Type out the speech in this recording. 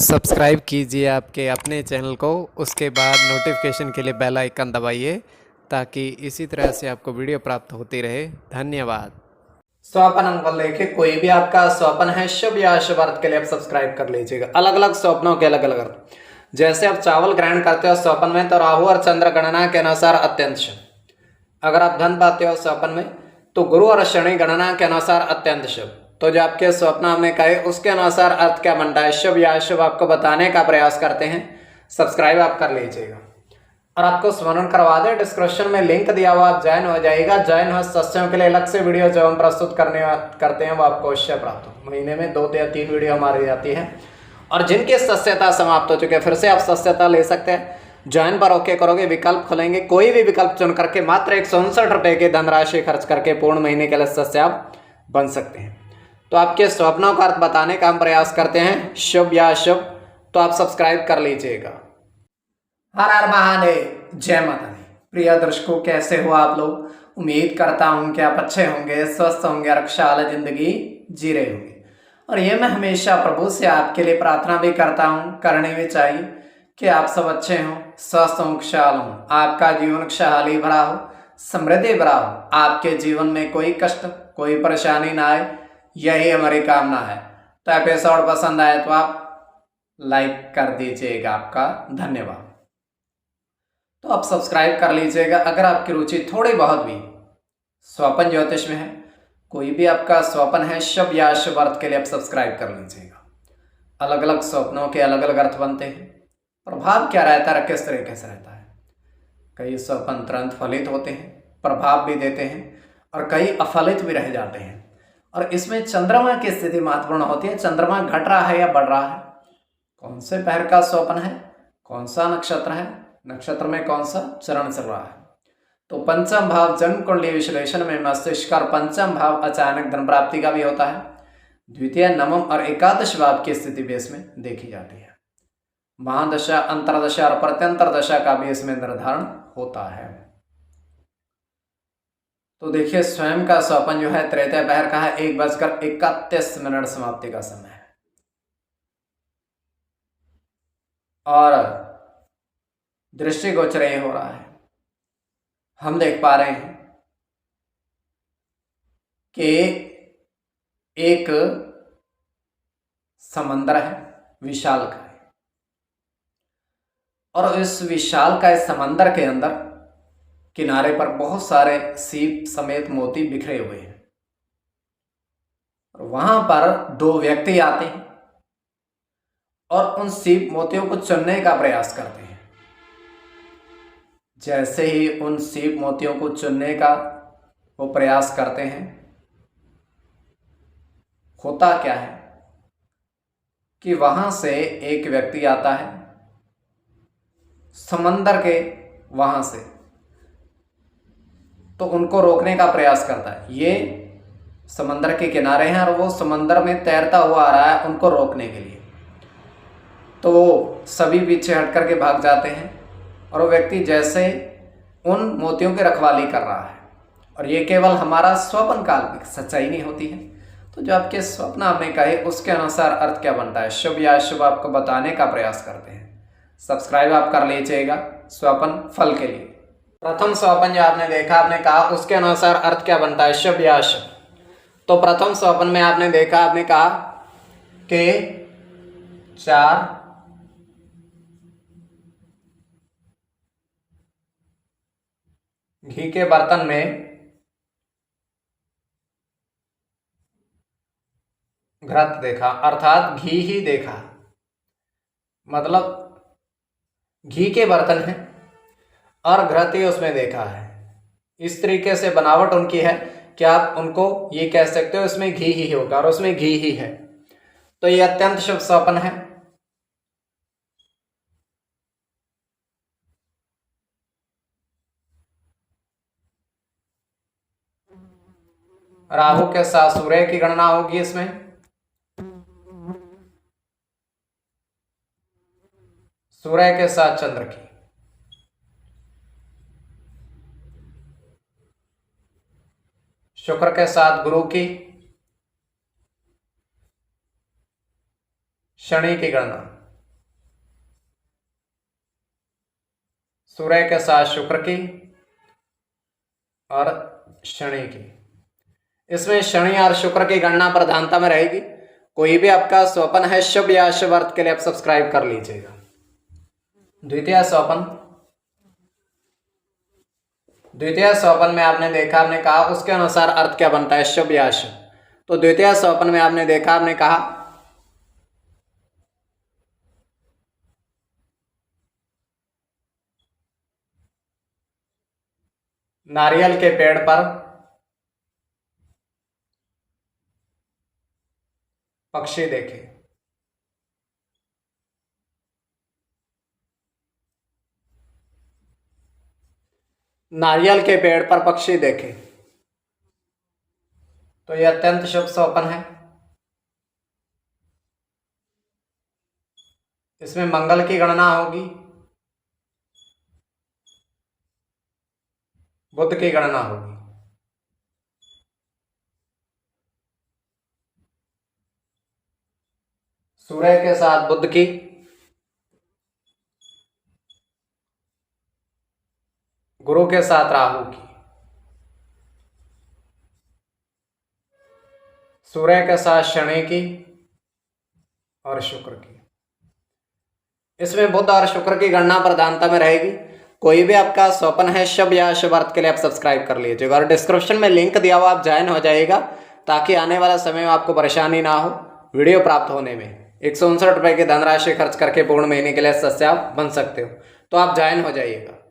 Subscribe कीजिए आपके अपने चैनल को, उसके बाद नोटिफिकेशन के लिए बेल आइकन दबाइए ताकि इसी तरह से आपको वीडियो प्राप्त होती रहे। धन्यवाद। स्वप्न अंक लेके कोई भी आपका स्वप्न है शुभ या अशुभ अर्थ के लिए आप सब्सक्राइब कर लीजिएगा। अलग अलग स्वप्नों के अलग अलग अर्थ। जैसे आप चावल ग्रहण करते हो स्वप्न में तो राहु और चंद्र गणना के अनुसार अत्यंत शुभ। अगर आप धन पाते हो स्वप्न में तो गुरु और शनि गणना के अनुसार अत्यंत शुभ। तो जो आपके स्वप्न हमने कहे उसके अनुसार अर्थ क्या बनता है शुभ या अशुभ आपको बताने का प्रयास करते हैं। सब्सक्राइब आप कर लीजिएगा और आपको स्मरण करवा दें, डिस्क्रिप्शन में लिंक दिया हुआ, आप ज्वाइन हो जाइएगा। ज्वाइन हो सदस्यों के लिए अलग से वीडियो जो हम प्रस्तुत करते हैं वो आपको अवश्य प्राप्त हो। महीने में 2 या 3 वीडियो हमारी आती है और जिनकी सदस्यता समाप्त हो चुकी है फिर से आप सदस्यता ले सकते हैं। ज्वाइन पर ओके करोगे, विकल्प खुलेंगे, कोई भी विकल्प चुन करके मात्र 159 रुपए की धनराशि खर्च करके पूर्ण महीने के लिए सदस्य आप बन सकते हैं। तो आपके स्वप्नों का अर्थ बताने का हम प्रयास करते हैं शुभ या अशुभ, तो आप सब्सक्राइब कर लीजिएगा। हर हर महादेव, जय माता दी। प्रिय दर्शकों, कैसे हो आप लोग? उम्मीद करता हूं कि आप अच्छे होंगे, स्वस्थ होंगे और खुशहाल जिंदगी जी रहे होंगे। और ये मैं हमेशा प्रभु से आपके लिए प्रार्थना भी करता हूं, करनी भी चाहिए कि आप सब अच्छे हों, स्वस्थ हों, खुशहाल हों, आपका जीवन खुशहाली भरा हो, समृद्धि भरा हो, आपके जीवन में कोई कष्ट कोई परेशानी ना आए, यही हमारी कामना है। तो एपिसोड पसंद आए तो आप लाइक कर दीजिएगा, आपका धन्यवाद। तो आप सब्सक्राइब कर लीजिएगा। अगर आपकी रुचि थोड़ी बहुत भी स्वप्न ज्योतिष में है, कोई भी आपका स्वप्न है शुभ या अशुभ अर्थ के लिए आप सब्सक्राइब कर लीजिएगा। अलग अलग स्वप्नों के अलग अलग अर्थ बनते हैं। प्रभाव क्या रहता है, किस तरीके से रहता है? कई स्वप्न तुरंत फलित होते हैं, प्रभाव भी देते हैं, और कई अफलित भी रह जाते हैं। और इसमें चंद्रमा की स्थिति महत्वपूर्ण होती है। चंद्रमा घट रहा है या बढ़ रहा है, कौन से पहर का स्वप्न है, कौन सा नक्षत्र है, नक्षत्र में कौन सा चरण चल रहा है। तो पंचम भाव जन्म कुंडली विश्लेषण में मस्तिष्क और पंचम भाव अचानक धन प्राप्ति का भी होता है। द्वितीय, नवम और एकादश भाव की स्थिति भी इसमें देखी जाती है। महादशा, अंतरदशा और प्रत्यंतर दशा का भी इसमें निर्धारण होता है। तो देखिए, स्वयं का स्वप्न जो है तृतीय पहर का है, 1:31 समाप्ति का समय है। और दृष्टि गोचर हो रहा है। हम देख पा रहे हैं कि एक समंदर है, विशाल का है, और इस विशाल का इस समंदर के अंदर किनारे पर बहुत सारे सीप समेत मोती बिखरे हुए हैं। वहां पर 2 व्यक्ति आते हैं और उन सीप मोतियों को चुनने का प्रयास करते हैं। जैसे ही उन सीप मोतियों को चुनने का वो प्रयास करते हैं, होता क्या है कि वहां से एक व्यक्ति आता है समंदर के वहां से, तो उनको रोकने का प्रयास करता है। ये समंदर के किनारे हैं और वो समंदर में तैरता हुआ आ रहा है उनको रोकने के लिए। तो सभी पीछे हट करके भाग जाते हैं और वो व्यक्ति जैसे उन मोतियों की रखवाली कर रहा है। और ये केवल हमारा स्वप्न काल्पनिक, सच्चाई नहीं होती है। तो जो आपके स्वप्न हमने कहे उसके अनुसार अर्थ क्या बनता है शुभ या अशुभ आपको बताने का प्रयास करते हैं। सब्सक्राइब आप कर लीजिएगा स्वप्न फल के लिए। प्रथम स्वप्न जो आपने देखा, आपने कहा उसके अनुसार अर्थ क्या बनता है शुभ या अशुभ। तो प्रथम स्वप्न में आपने देखा, आपने कहा कि 4 घी के बर्तन में घृत देखा, अर्थात घी ही देखा, मतलब घी के बर्तन है और घृत ही उसमें देखा है। इस तरीके से बनावट उनकी है कि आप उनको ये कह सकते हो इसमें घी ही होगा और उसमें घी ही है। तो ये अत्यंत शुभ स्वप्न है। राहु के साथ सूर्य की गणना होगी इसमें, सूर्य के साथ चंद्र की, शुक्र के साथ गुरु की, शनि की गणना, सूर्य के साथ शुक्र की और शनि की। इसमें शनि और शुक्र की गणना प्रधानता में रहेगी। कोई भी आपका स्वपन है शुभ या अशुभ अर्थ के लिए आप सब्सक्राइब कर लीजिएगा। द्वितीय स्वपन में आपने देखा, आपने कहा उसके अनुसार अर्थ क्या बनता है, शुभ या अशुभ। तो द्वितीय स्वपन में आपने देखा, आपने कहा नारियल के पेड़ पर पक्षी देखे। नारियल के पेड़ पर पक्षी देखे तो यह अत्यंत शुभ स्वपन है। इसमें मंगल की गणना होगी, बुध की गणना होगी। सूर्य के साथ बुध की, गुरु के साथ राहु की, सूर्य के साथ शनि की और शुक्र की। इसमें बुध और शुक्र की गणना प्रधानता में रहेगी। कोई भी आपका स्वपन है शुभ या अशुभ अर्थ के लिए आप सब्सक्राइब कर लीजिएगा और डिस्क्रिप्शन में लिंक दिया हुआ, आप ज्वाइन हो जाइएगा ताकि आने वाला समय में आपको परेशानी ना हो वीडियो प्राप्त होने में। 159 रुपये की धनराशि खर्च करके पूर्ण महीने के लिए सदस्य आप बन सकते हो, तो आप ज्वाइन हो जाइएगा।